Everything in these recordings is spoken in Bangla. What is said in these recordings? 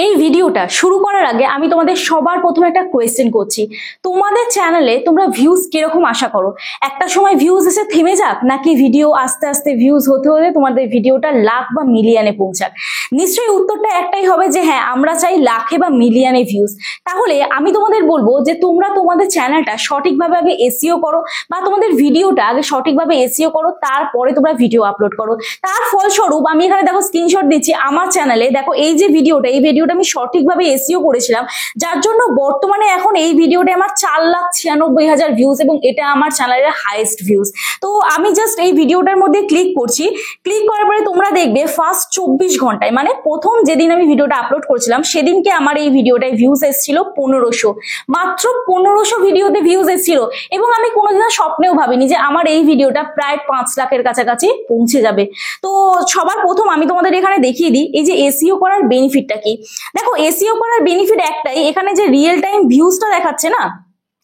এই ভিডিওটা শুরু করার আগে আমি তোমাদের সবার প্রথমে একটা কোয়েশ্চেন করছি, তোমাদের চ্যানেলে তোমরা ভিউজ কিরকম আশা করো? একটা সময় ভিউজ এসে থেমে যাক, নাকি ভিডিও আস্তে আস্তে ভিউজ হতে হলে তোমাদের ভিডিওটা লাখ বা মিলিয়নে পৌঁছাক? নিশ্চয়ই উত্তরটা একটাই হবে যে হ্যাঁ, আমরা চাই লাখে বা মিলিয়নে ভিউজ। তাহলে আমি তোমাদের বলবো যে তোমরা তোমাদের চ্যানেলটা সঠিকভাবে আগে এসইও করো, বা তোমাদের ভিডিওটা আগে সঠিকভাবে এসইও করো, তারপরে তোমরা ভিডিও আপলোড করো। তার ফলস্বরূপ আমি এখানে দেখো স্ক্রিনশট দিচ্ছি আমার চ্যানেলে, দেখো এই যে ভিডিওটা, এই ভিডিওটা আমি সঠিকভাবে এসইও করেছিলাম, যার জন্য বর্তমানে এখন এই ভিডিওটা আমার 4,96,000 ভিউজ, এবং এটা আমার চ্যানেলের হাইয়েস্ট ভিউজ। তো আমি জাস্ট এই ভিডিওটার মধ্যে ক্লিক করছি, ক্লিক করার পরে তোমরা দেখবে ফার্স্ট 24 ঘন্টায়, মানে প্রথম যেদিন আমি ভিডিওটা আপলোড করেছিলাম সেদিনকে আমার এই ভিডিওটায় ভিউজ এসেছিল 1500, মাত্র 1500 ভিডিওতে ভিউজ এসেছিল। এবং আমি কোনোদিনও স্বপ্নেও ভাবিনি যে আমার এই ভিডিওটা প্রায় 5 লাখের কাছাকাছি পৌঁছে যাবে। তো সবার প্রথম আমি তোমাদের এখানে দেখিয়ে দিই এই যে এসইও করার বেনিফিটটা কি। দেখো এসইও করার বেনিফিট একটাই, এখানে যে রিয়েল টাইম ভিউজটা দেখাচ্ছে না,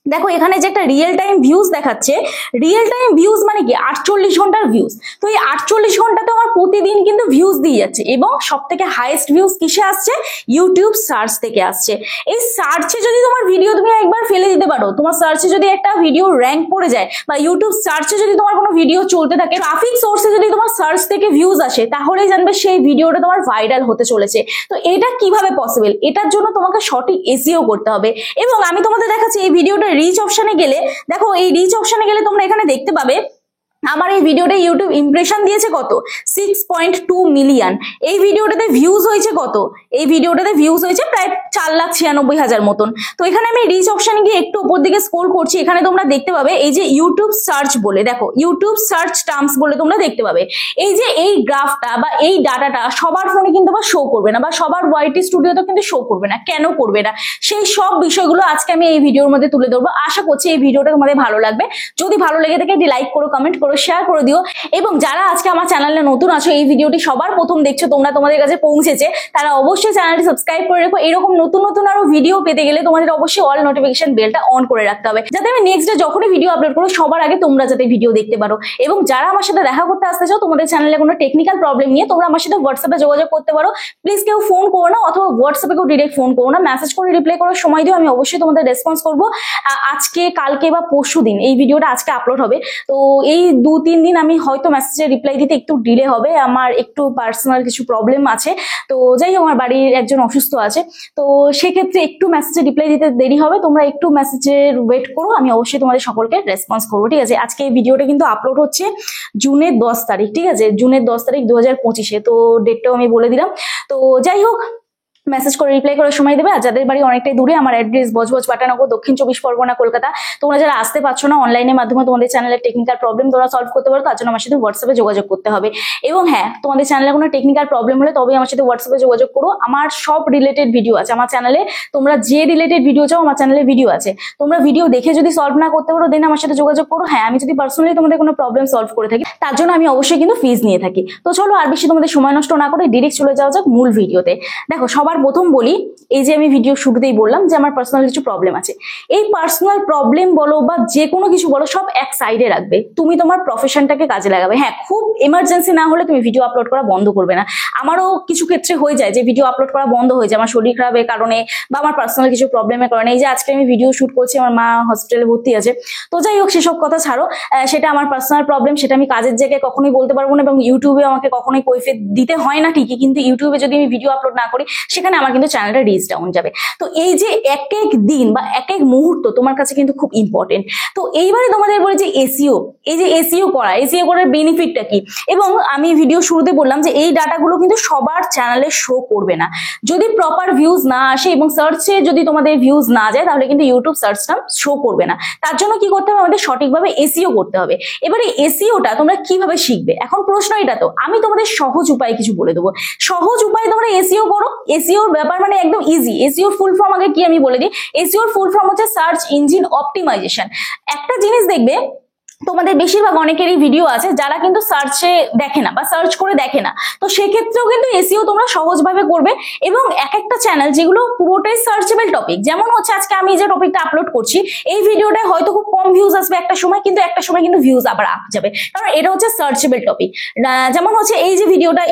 দেখো এখানে যে একটা রিয়েল টাইম ভিউজ দেখাচ্ছে, রিয়েল টাইম ভিউজ মানে কি 48 ঘন্টার ভিউজ। তো এই 48 ঘন্টাতে আমার প্রতিদিন কিন্তু ভিউজ দিয়ে যাচ্ছে, এবং সব থেকে হাইয়েস্ট ভিউজ কিসে আসছে? ইউটিউব সার্চ থেকে আসছে। এই সার্চে যদি তোমার ভিডিও তুমি একবার ফেলে দিতে পারো, তোমার সার্চে যদি একটা ভিডিও র্যাঙ্ক পড়ে যায়, বা ইউটিউব সার্চে যদি তোমার কোনো ভিডিও চলতে থাকে, ট্রাফিক সোর্সে যদি তোমার সার্চ থেকে ভিউজ আসে, তাহলেই জানবে সেই ভিডিওটা তোমার ভাইরাল হতে চলেছে। তো এটা কিভাবে পসিবল? এটার জন্য তোমাকে সঠিক এসইও করতে হবে। এবং আমি তোমাদের দেখাচ্ছি এই ভিডিওটা রিচ অপশনে গেলে, দেখো এই রিচ অপশনে গেলে তোমরা এখানে দেখতে পাবে আমার এই ভিডিওটা ইউটিউব ইমপ্রেশন দিয়েছে কত? 6.2 মিলিয়ন। এই ভিডিওটাতে ভিউজ হয়েছে কত? এই ভিডিওটাতে ভিউজ হয়েছে প্রায় 4,96,000 মতন। তো এখানে আমি রিচ অপশনে গিয়ে একটু উপর দিকে স্ক্রল করছি, এখানে তোমরা দেখতে পাবে এই যে ইউটিউব সার্চ বলে, দেখো ইউটিউব সার্চ টার্মস বলে তোমরা দেখতে পাবে। এই যে এই গ্রাফটা বা এই ডাটাটা সবার ফোনে কিন্তু আবার শো করবে না, বা সবার ওয়াইটি স্টুডিওতে কিন্তু শো করবে না। কেন করবে না? সেই সব বিষয়গুলো আজকে আমি এই ভিডিওর মধ্যে তুলে ধরবো। আশা করছি এই ভিডিওটা তোমাদের ভালো লাগবে। যদি ভালো লেগে থাকে একটি লাইক করো, কমেন্ট করো, শেয়ার করে দিও। এবং যারা আজকে আমার চ্যানেলে নতুন আছো, এই ভিডিওটি সবার প্রথম দেখছো, তোমরা তোমাদের কাছে পৌঁছেছে, তারা অবশ্যই চ্যানেলটি সাবস্ক্রাইব করে রেখো। এরকম নতুন নতুন আরো ভিডিও পেতে গেলে তোমাদের অবশ্যই অল নোটিফিকেশন বেলটা অন করে রাখতে হবে, যাতে আমি নেক্সট ডে যখনই ভিডিও আপলোড করবো সবার আগে তোমরা যাতে ভিডিও দেখতে পারো। এবং যারা আমার সাথে দেখা করতে আসতে চাও, তোমাদের চ্যানেলে কোনো টেকনিক্যাল প্রবলেম নিয়ে তোমরা আমার সাথে হোয়াটসঅ্যাপে যোগাযোগ করতে পারো। প্লিজ কেউ ফোন করো না, অথবা হোয়াটসঅ্যাপে কেউ ডিরেক্ট ফোন করো না, মেসেজ করে রিপ্লাই করার সময় দিও, আমি অবশ্যই তোমাদের রেসপন্স করবো। আজকে, কালকে বা পরশু দিন, এই ভিডিওটা আজকে আপলোড হবে, তো এই 2-3 দিন আমি হয়তো মেসেজে রিপ্লাই দিতে একটু ডিলে হবে, আমার একটু পার্সোনাল কিছু প্রবলেম আছে। তো যাই হোক, আমার বাড়ির একজন অসুস্থ আছে, তো সেক্ষেত্রে একটু মেসেজে রিপ্লাই দিতে দেরি হবে। তোমরা একটু মেসেজের ওয়েট করো, আমি অবশ্যই তোমাদের সকলকে রেসপন্স করবো, ঠিক আছে? আজকে এই ভিডিওটা কিন্তু আপলোড হচ্ছে জুনের 10 তারিখ, ঠিক আছে? জুনের 10 তারিখ 2025-এ, তো ডেটটাও আমি বলে দিলাম। তো যাই হোক, মেসেজ করে রিপ্লাই করার সময় দেবে। আর যাদের বাড়ি অনেকটাই দূরে, আমার অ্যাড্রেস বজবজ পাটানগর, দক্ষিণ 24 পরগনা, কলকাতা। তোমরা যারা আসতে পারছো না, অনলাইনের মাধ্যমে তোমাদের চ্যানেলের টেকনিক্যাল প্রবলেম তোমরা সলভ করতে পারো, তার জন্য আমার সাথে হোয়াটসঅ্যাপে যোগাযোগ করতে হবে। এবং হ্যাঁ, তোমাদের চ্যানেলে কোনো টেকনিক্যাল প্রবলেম হলে তবেই আমার সাথে হোয়াটসঅ্যাপে যোগাযোগ করো। আমার সব রিলেটেড ভিডিও আছে আমার চ্যানেলে, তোমরা যে রিলেটেড ভিডিও চাও আমার চ্যানেলে ভিডিও আছে। তোমরা ভিডিও দেখে যদি সলভ না করতে পারো, দেন আমার সাথে যোগাযোগ করো। হ্যাঁ, আমি যদি পার্সোনালি তোমাদের কোনো প্রবলেম সলভ করে থাকি, তার জন্য আমি অবশ্যই কিন্তু ফিজ নিয়ে থাকি। তো চলো আর বেশি তোমাদের সময় নষ্ট না করে ডিরেক্ট চলে যাওয়া যাক মূল ভিডিওতে। দেখো সবার প্রথম বলি, এই যে আমি ভিডিও শুরুতেই বললাম যে আমার পার্সোনাল কিছু প্রবলেম আছে। এই পার্সোনাল প্রবলেম বলো বা যে কোনো কিছু বলো, সব এক সাইডে রাখবে, তুমি তোমার প্রফেশনটাকে কাজে লাগাবে। হ্যাঁ, খুব এমার্জেন্সি না হলে তুমি ভিডিও আপলোড করা বন্ধ করবে না। আমারও কিছু ক্ষেত্রে হয়ে যায় যে ভিডিও আপলোড করা বন্ধ হয়ে যায়, আমার শরীর খারাপের কারণে বা আমার পার্সোনাল কিছু প্রবলেমের কারণে। এই যে আজকে আমি ভিডিও শুট করছি, আমার মা হসপিটালে ভর্তি আছে। তো যাই হোক, সেসব কথা ছাড়ো, সেটা আমার পার্সোনাল প্রবলেম, সেটা আমি কাজের জায়গায় কখনোই বলতে পারবো না, এবং ইউটিউবে আমাকে কখনোই কৈফিয়ত দিতে হয় না ঠিকই, কিন্তু ইউটিউবে যদি আমি ভিডিও আপলোড না করি, সেখানে আমার কিন্তু চ্যানেলটা রিচ ডাউন যাবে। তো এই যে এক এক দিন বা এক এক মুহূর্ত তোমার কাছে কিন্তু খুব ইম্পর্টেন্ট। তো এইবারে তোমাদের বলি যে এসইও, এই যে এসইও করার বেনিফিটটা কি। এবং আমি ভিডিও শুরুতে বললাম যে এই ডাটাগুলো কিন্তু সবার চ্যানেলে শো করবে না। যদি প্রপার ভিউজ না আসে এবং সার্চে যদি তোমাদের ভিউজ না যায়, তাহলে কিন্তু ইউটিউব সার্চটা শো করবে না। তার জন্য কি করতে হবে? আমাদের সঠিকভাবে এসইও করতে হবে। এবারে এসইওটা তোমরা কিভাবে শিখবে? এখন প্রশ্ন এটা, তো আমি তোমাদের সহজ উপায় কিছু বলে দেবো। সহজ উপায় তোমরা এসইও করো। এসইওর ব্যাপার মানে একদম ইজি। এসইওর ফুল ফর্ম আগে কি আমি বলে দিই। এসইওর ফুল ফর্ম হচ্ছে সার্চ ইঞ্জিন অপটিমাইজেশন। একটা জিনিস দেখবে, তোমাদের বেশিরভাগ অনেকেরই ভিডিও আছে যারা কিন্তু সার্চে দেখে না বা সার্চ করে দেখে না, তো সেক্ষেত্রেও কিন্তু এসইও তোমরা সহজভাবে করবে। এবং এক একটা চ্যানেল যেগুলো পুরোটাই সার্চেবল টপিক, যেমন হচ্ছে আজকে আমি যে টপিকটা আপলোড করছি এই ভিডিওটায় হয়তো খুব কম ভিউজ আসবে একটা সময়, কিন্তু একটা সময় কিন্তু ভিউজ আবার আপ যাবে, কারণ এটা হচ্ছে সার্চেবল টপিক। যেমন হচ্ছে এই যে ভিডিওটা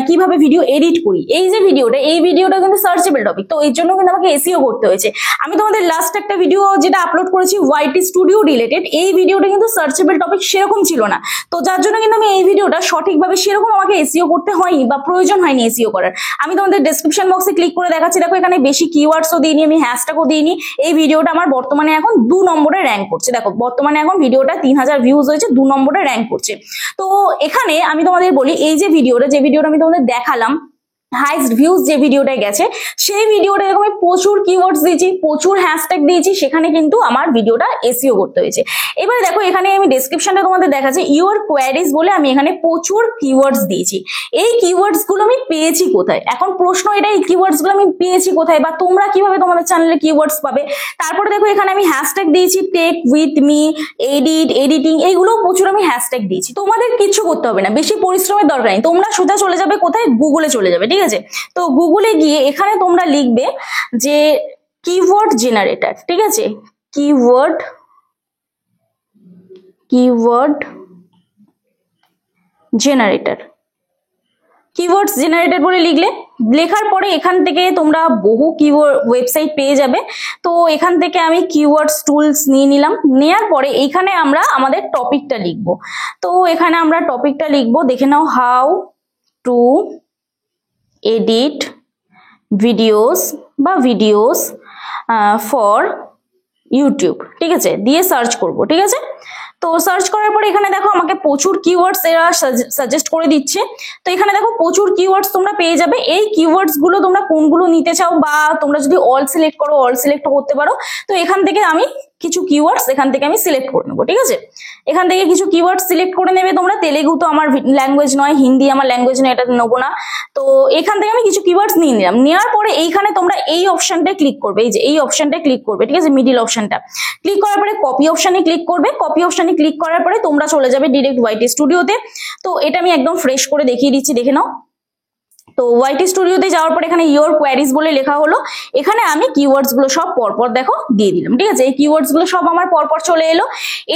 কিভাবে ভিডিও এডিট করি, এই যে ভিডিওটা কিন্তু সার্চেবল টপিক, তো এর জন্য কিন্তু আমাকে এসইও করতে হয়েছে। আমি তোমাদের লাস্ট একটা ভিডিও যেটা আপলোড করেছি ওয়াইটি স্টুডিও রিলেটেড, এই ভিডিওটা কিন্তু সার্চেবল টপিক সেরকম ছিল না, তো যার জন্য কিন্তু আমি এই ভিডিওটা সঠিকভাবে সেরকম আমাকে এসইও করতে হয়নি বা প্রয়োজন হয়নি এসইও করার। আমি তোমাদের ডেসক্রিপশন বক্সে ক্লিক করে দেখাচ্ছি, দেখো এখানে বেশি কিওয়ার্ডসও দিইনি, আমি হ্যাশট্যাগও দিইনি। এই ভিডিওটা আমার বর্তমানে এখন 2 নম্বরে র্যাঙ্ক করছে, দেখো বর্তমানে এখন ভিডিওটা 3000 ভিউজ হয়েছে, 2 নম্বরে র্যাঙ্ক করছে। তো এখানে আমি তোমাদের বলি, এই যে ভিডিওটা আমি তোমাদের দেখালাম হাইস্ট ভিউজ যে ভিডিওটায় গেছে, সেই ভিডিওটা এরকম আমি প্রচুর কিওয়ার্ডস দিয়েছি, প্রচুর হ্যাশট্যাগ দিয়েছি, সেখানে কিন্তু আমার ভিডিওটা এসইও করতে হয়েছে। এবারে দেখো এখানে আমি ডেসক্রিপশনটা তোমাদের দেখাচ্ছি, ইউর কোয়ারিজ বলে আমি এখানে প্রচুর কিওয়ার্ডস দিয়েছি। এই কিওয়ার্ডস গুলো আমি পেয়েছি কোথায়? এখন প্রশ্ন এটা, এই কিওয়ার্ডস গুলো আমি পেয়েছি কোথায় বা তোমরা কিভাবে তোমাদের চ্যানেলে কিওয়ার্ডস পাবে? তারপরে দেখো এখানে আমি হ্যাশট্যাগ দিয়েছি টেক উইথ মি, এডিটিং, এইগুলো প্রচুর আমি হ্যাশট্যাগ দিয়েছি। তোমাদের কিছু করতে হবে না, বেশি পরিশ্রমের দরকার নেই, তোমরা সোজা চলে যাবে কোথায়? গুগলে চলে যাবে, ঠিক আছে? তো গুগলে গিয়ে এখানে তোমরা লিখবে যে কিওয়ার্ড জেনারেটর, ঠিক আছে? কিওয়ার্ড জেনারেটর, কিওয়ার্ডস জেনারেটর বলে লিখলে, লেখার পরে এখান থেকে তোমরা বহু কিওয়ার্ড ওয়েবসাইট পেয়ে যাবে। তো এখান থেকে আমি কিওয়ার্ডস টুলস নিয়ে নিলাম, নেয়ার পরে এইখানে আমরা আমাদের টপিকটা লিখবো। তো এখানে আমরা টপিকটা লিখবো, দেখে নাও, how to edit videos for YouTube, ঠিক আছে? দিয়ে সার্চ করব, ঠিক আছে? তো সার্চ করার পরে এখানে দেখো আমাকে প্রচুর কিওয়ার্ডস এরা সাজেস্ট করে দিচ্ছে। তো এখানে দেখো প্রচুর কিওয়ার্ডস তোমরা পেয়ে যাবে। এই কিওয়ার্ডস গুলো তোমরা কোনগুলো নিতে চাও, বা তোমরা যদি অল সিলেক্ট করো অল সিলেক্ট করতে পারো। তো এখান থেকে আমি কিছু কিওয়ার্ডস এখান থেকে আমি সিলেক্ট করে নেবো, ঠিক আছে? এখান থেকে কিছু কিওয়ার্ড সিলেক্ট করে নেবে তোমরা। তেলেগু তো আমার ল্যাঙ্গুয়েজ নয়, হিন্দি আমার ল্যাঙ্গুয়েজ নয়, এটা নেবো না। তো এখান থেকে আমি কিছু কিওয়ার্ডস নিয়ে নিলাম। নেওয়ার পরে এইখানে তোমরা এই অপশনটায় ক্লিক করবে, এই যে এই অপশনটায় ক্লিক করবে, ঠিক আছে? মিডিল অপশনটা ক্লিক করার পরে কপি অপশনে ক্লিক করবে। কপি অপশনে ক্লিক করার পরে তোমরা চলে যাবে ডিরেক্ট ওয়াইটি স্টুডিওতে। তো এটা আমি একদম ফ্রেশ করে দেখিয়ে দিচ্ছি, দেখে নাও। তো ওয়াইটি স্টুডিওতে যাওয়ার পর এখানে ইওর কোয়ারিজ বলে লেখা হলো, এখানে আমি কিওয়ার্ডস গুলো সব পরপর দেখো দিয়ে দিলাম, ঠিক আছে? এই কিওয়ার্ডস গুলো সব আমার পরপর চলে এলো।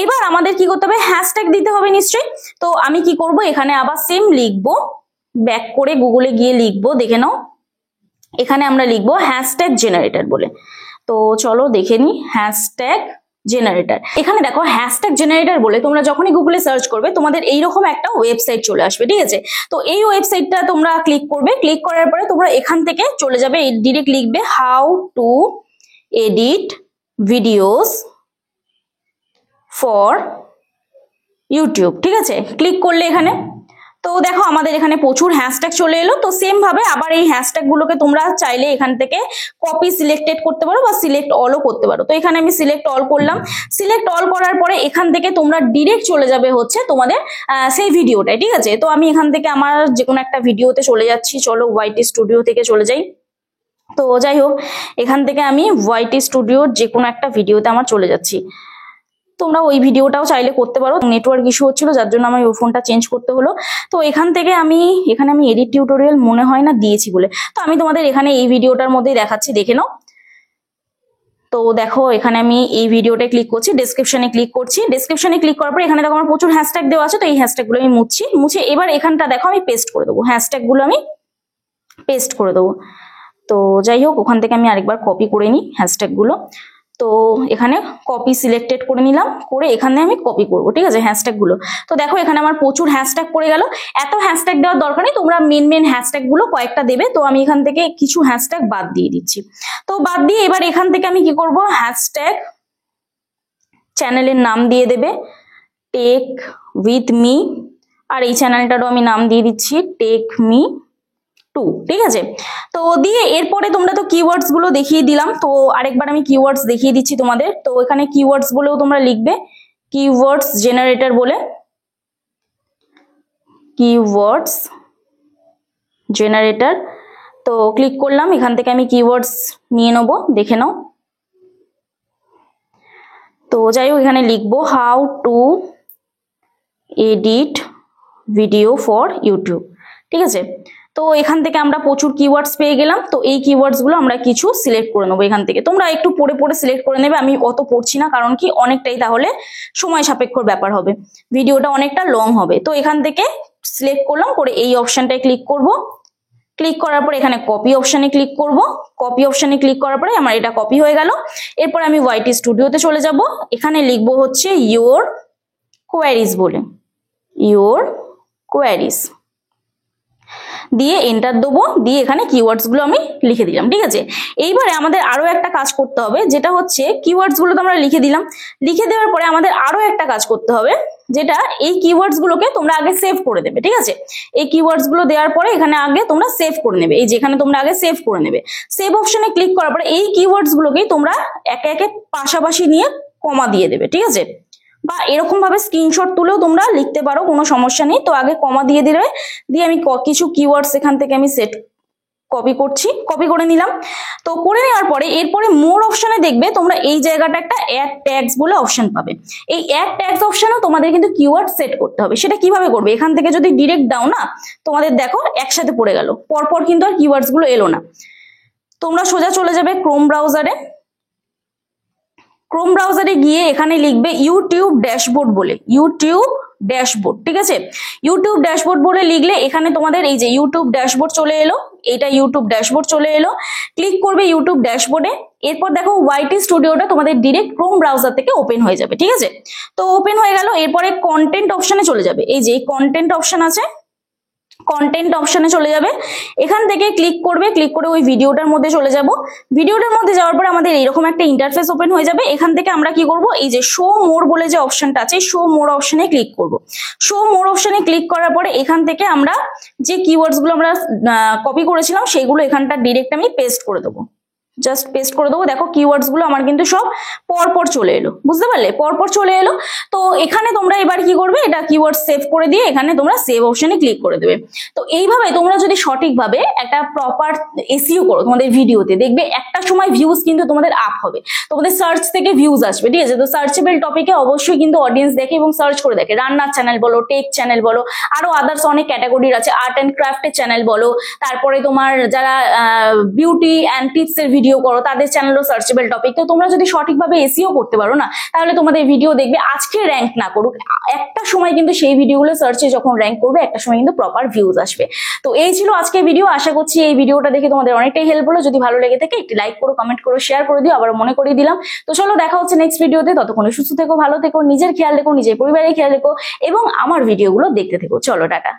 এবার আমাদের কি করতে হবে? হ্যাশট্যাগ দিতে হবে নিশ্চয়ই। তো আমি কি করব, এখানে আবার সেম লিখবো, ব্যাক করে গুগলে গিয়ে লিখবো, দেখে নাও এখানে আমরা লিখবো হ্যাশট্যাগ জেনারেটর বলে। তো চলো দেখে নি, হ্যাশট্যাগ জেনারেটর। এখানে দেখো হ্যাশট্যাগ জেনারেটর বলে তোমরা যখনই গুগলে সার্চ করবে তোমাদের এইরকম একটা ওয়েবসাইট চলে আসবে, ঠিক আছে? তো এই ওয়েবসাইটটা তোমরা ক্লিক করবে। ক্লিক করার পরে তোমরা এখান থেকে চলে যাবে, ডিরেক্ট লিখবে how to edit videos for YouTube, ঠিক আছে? ক্লিক করলে এখানে তো দেখো আমাদের এখানে প্রচুর হ্যাশট্যাগ চলে এলো। তো সেম ভাবে আবার এই হ্যাশট্যাগ গুলোকে তোমরা চাইলে এখান থেকে কপি সিলেক্টেড করতে পারো বা সিলেক্ট অলও করতে পারো। তো এখানে আমি সিলেক্ট অল করলাম। সিলেক্ট অল করার পরে এখান থেকে তোমরা ডিরেক্ট চলে যাবে হচ্ছে তোমাদের সেই ভিডিওটাই, ঠিক আছে? তো আমি এখান থেকে আমার যে কোনো একটা ভিডিওতে চলে যাচ্ছি, চলো ওয়াইটি স্টুডিও থেকে চলে যাই। তো যাই হোক, এখান থেকে আমি ওয়াইটি স্টুডিওর যে কোনো একটা ভিডিওতে আমার চলে যাচ্ছি। তোমরা ওই ভিডিওটাও চাইলে করতে পারো, নেটওয়ার্ক ইস্যু হচ্ছিল যার জন্য আমার ওই ফোনটা চেঞ্জ করতে হলো। তো এখান থেকে এখানে আমি এডিট টিউটোরিয়াল মনে হয় না দিয়েছি বলে, তো আমি তোমাদের এখানে এই ভিডিওটার মধ্যেই দেখাচ্ছি, দেখে নাও। তো দেখো এখানে আমি এই ভিডিওটা ক্লিক করছি, ডেসক্রিপশনে ক্লিক করছি। ডেসক্রিপশনে ক্লিক করার পর এখানে দেখো আমার প্রচুর হ্যাশট্যাগ দেওয়া আছে। তো এই হ্যাশট্যাগ গুলো আমি মুছে এবার এখানটা দেখো আমি পেস্ট করে দেবো, হ্যাশট্যাগ গুলো আমি পেস্ট করে দেবো। তো যাই হোক, ওখান থেকে আমি আরেকবার কপি করে নিই হ্যাশট্যাগ গুলো। তো এখানে কপি সিলেক্টেড করে নিলাম, করে এখানে আমি কপি করব, ঠিক আছে? হ্যাশট্যাগ গুলো। তো দেখো এখানে আমার প্রচুর হ্যাশট্যাগ পড়ে গেল। এত হ্যাশট্যাগ দেওয়ার দরকার নেই, তোমরা মেন হ্যাশট্যাগ গুলো কয়েকটা দেবে। তো আমি এখান থেকে কিছু হ্যাশট্যাগ বাদ দিয়ে দিচ্ছি। তো বাদ দিয়ে এবার এখান থেকে আমি কি করব, হ্যাশট্যাগ চ্যানেলের নাম দিয়ে দেবে টেক উইথ মি, আর এই চ্যানেলটারও আমি নাম দিয়ে দিচ্ছি টেক মি 2, ঠিক আছে? তো দিয়ে এরপরে তোমরা তো কিওয়ার্ডস গুলো দেখিয়ে দিলাম, তো আরেকবার আমি কিওয়ার্ডস দেখিয়ে দিচ্ছি তোমাদের। তো এখানে কিওয়ার্ডস বলেও তোমরা লিখবে কিওয়ার্ডস জেনারেটর বলে, কিওয়ার্ডস জেনারেটর। তো ক্লিক করলাম, এখান থেকে আমি কিওয়ার্ডস নিয়ে নেবো, দেখে নাও। তো যাই হোক, এখানে লিখবো how to edit video for YouTube, ঠিক আছে। তো এখান থেকে আমরা প্রচুর কিওয়ার্ডস পেয়ে গেলাম। তো এই কিওয়ার্ডস গুলো আমরা কিছু সিলেক্ট করে নেবো এখান থেকে। তোমরা একটু পড়ে পড়ে সিলেক্ট করে নেবে, আমি অত পড়ছি না, কারণ কি অনেকটাই তাহলে সময় সাপেক্ষর ব্যাপার হবে, ভিডিওটা অনেকটা লং হবে। তো এখান থেকে সিলেক্ট করলাম, করে এই অপশনটায় ক্লিক করব। ক্লিক করার পর এখানে কপি অপশনে ক্লিক করব। কপি অপশনে ক্লিক করার পরে আমার এটা কপি হয়ে গেল। এরপর আমি ওয়াইটি স্টুডিওতে চলে যাব। এখানে লিখবো হচ্ছে ইয়োর কোয়ারিজ বলে, ইয়োর কোয়ারিজ দিয়ে এন্টার দেবো, দিয়ে এখানে কিওয়ার্ডস গুলো আমি লিখে দিলাম, ঠিক আছে। এইবারে আমাদের আরো একটা কাজ করতে হবে, যেটা হচ্ছে কিওয়ার্ডস গুলো তো আমরা লিখে দিলাম, লিখে দেওয়ার পরে আমাদের আরো একটা কাজ করতে হবে, যেটা এই কিওয়ার্ডস গুলোকে তোমরা আগে সেভ করে দেবে, ঠিক আছে। এই কিওয়ার্ডস গুলো দেওয়ার পরে এখানে আগে তোমরা সেভ করে নেবে, এই যেখানে তোমরা আগে সেভ করে নেবে। সেভ অপশনে ক্লিক করার পরে এই কিওয়ার্ডস গুলোকেই তোমরা একে একে পাশাপাশি নিয়ে কমা দিয়ে দেবে, ঠিক আছে। বা এরকম ভাবে স্ক্রিনশট তুলেও তোমরা লিখতে পারো, কোনো সমস্যা নেই। তো আগে কমা দিয়ে দিলে, দিয়ে আমি কিছু কিওয়ার্ডস এখান থেকে আমি সেট কপি করছি, কপি করে নিলাম। তো করে নেওয়ার পরে এরপরে মোর অপশনে দেখবে তোমরা এই জায়গাটা একটা অ্যাড ট্যাগস বলে অপশন পাবে। এই অ্যাড ট্যাগস অপশনেও তোমাদের কিন্তু কিওয়ার্ড সেট করতে হবে। সেটা কিভাবে করবে, এখান থেকে যদি ডিরেক্ট দাও না, তোমাদের দেখো একসাথে পড়ে গেল, পরপর কিন্তু আর কিওয়ার্ডস গুলো এলো না। তোমরা সোজা চলে যাবে ক্রোম ব্রাউজারে। ক্রোম ব্রাউজারে গিয়ে এখানে লিখবে ইউটিউব ড্যাশবোর্ড বলে, ইউটিউব ড্যাশবোর্ড, ঠিক আছে। ইউটিউব ড্যাশবোর্ড বলে লিখলে এখানে তোমাদের এই যে ইউটিউব ড্যাশবোর্ড চলে এলো, এটা ইউটিউব ড্যাশবোর্ড চলে এলো। ক্লিক করবে ইউটিউব ড্যাশবোর্ডে। এরপর দেখো ওয়াইটি স্টুডিওটা তোমাদের ডিরেক্ট ক্রোম ব্রাউজার থেকে ওপেন হয়ে যাবে, ঠিক আছে। তো ওপেন হয়ে গেল। এরপরে কন্টেন্ট অপশনে চলে যাবে, এই যে কন্টেন্ট অপশন আছে, কন্টেন্ট অপশনে চলে যাবে। এখান থেকে ক্লিক করবে, ক্লিক করে ওই ভিডিওটার মধ্যে চলে যাব। ভিডিওটার মধ্যে যাওয়ার পরে আমাদের এইরকম একটা ইন্টারফেস ওপেন হয়ে যাবে। এখান থেকে আমরা কি করব, এই যে শো মোর বলে যে অপশনটা আছে, শো মোর অপশনে ক্লিক করব। শো মোর অপশনে ক্লিক করার পরে এখান থেকে আমরা যে কিওয়ার্ডস গুলো আমরা কপি করেছিলাম সেগুলো এখানটা ডিরেক্ট আমি পেস্ট করে দেবো, জাস্ট পেস্ট করে দেবো। দেখো কিওয়ার্ডস গুলো আমার কিন্তু সব পরপর চলে এলো, বুঝতে পারলে, পরপর চলে এলো। তো এখানে তোমরা এবার কি করবে, এটা কিওয়ার্ড সেভ করে দিয়ে এখানে তোমরা সেভ অপশনে ক্লিক করে দেবে। তো এইভাবে তোমরা যদি সঠিকভাবে একটা প্রপার এসইও করো তোমাদের ভিডিওতে, দেখবে একটা সময় ভিউজ কিন্তু তোমাদের আপ হবে, তোমাদের সার্চ থেকে ভিউজ আসবে, ঠিক আছে। তো সার্চেবল টপিকে অবশ্যই কিন্তু অডিয়েন্স দেখে এবং সার্চ করে দেখে, রান্নার চ্যানেল বলো, টেক চ্যানেল বলো, আরো আদার্স অনেক ক্যাটাগরির আছে, আর্ট অ্যান্ড ক্রাফটের চ্যানেল বলো, তারপরে তোমার যারা বিউটি অ্যান্ড টিপস এর ভিডিও করো তাদের চ্যানেলও সার্চেবল টপিক। তো তোমরা যদি সঠিকভাবে এসইও করতে পারো না, তাহলে তোমাদের ভিডিও দেখবে আজকে র্যাঙ্ক না করুক, একটা সময় কিন্তু সেই ভিডিওগুলো সার্চে যখন র্যাঙ্ক করবে একটা সময় কিন্তু প্রপার ভিউজ আসবে। তো এই ছিল আজকের ভিডিও। আশা করছি এই ভিডিওটা দেখে তোমাদের অনেকটাই হেল্প হলো। যদি ভালো লেগে থাকে একটি লাইক করো, কমেন্ট করো, শেয়ার করে দিও, আবার মনে করিয়ে দিলাম। তো চলো দেখা হচ্ছে নেক্সট ভিডিওতে। ততক্ষণে সুস্থ থেকো, ভালো থেকো, নিজের খেয়াল রেখো, নিজের পরিবারের খেয়াল রেখো এবং আমার ভিডিওগুলো দেখতে থেকো। চলো টাটা।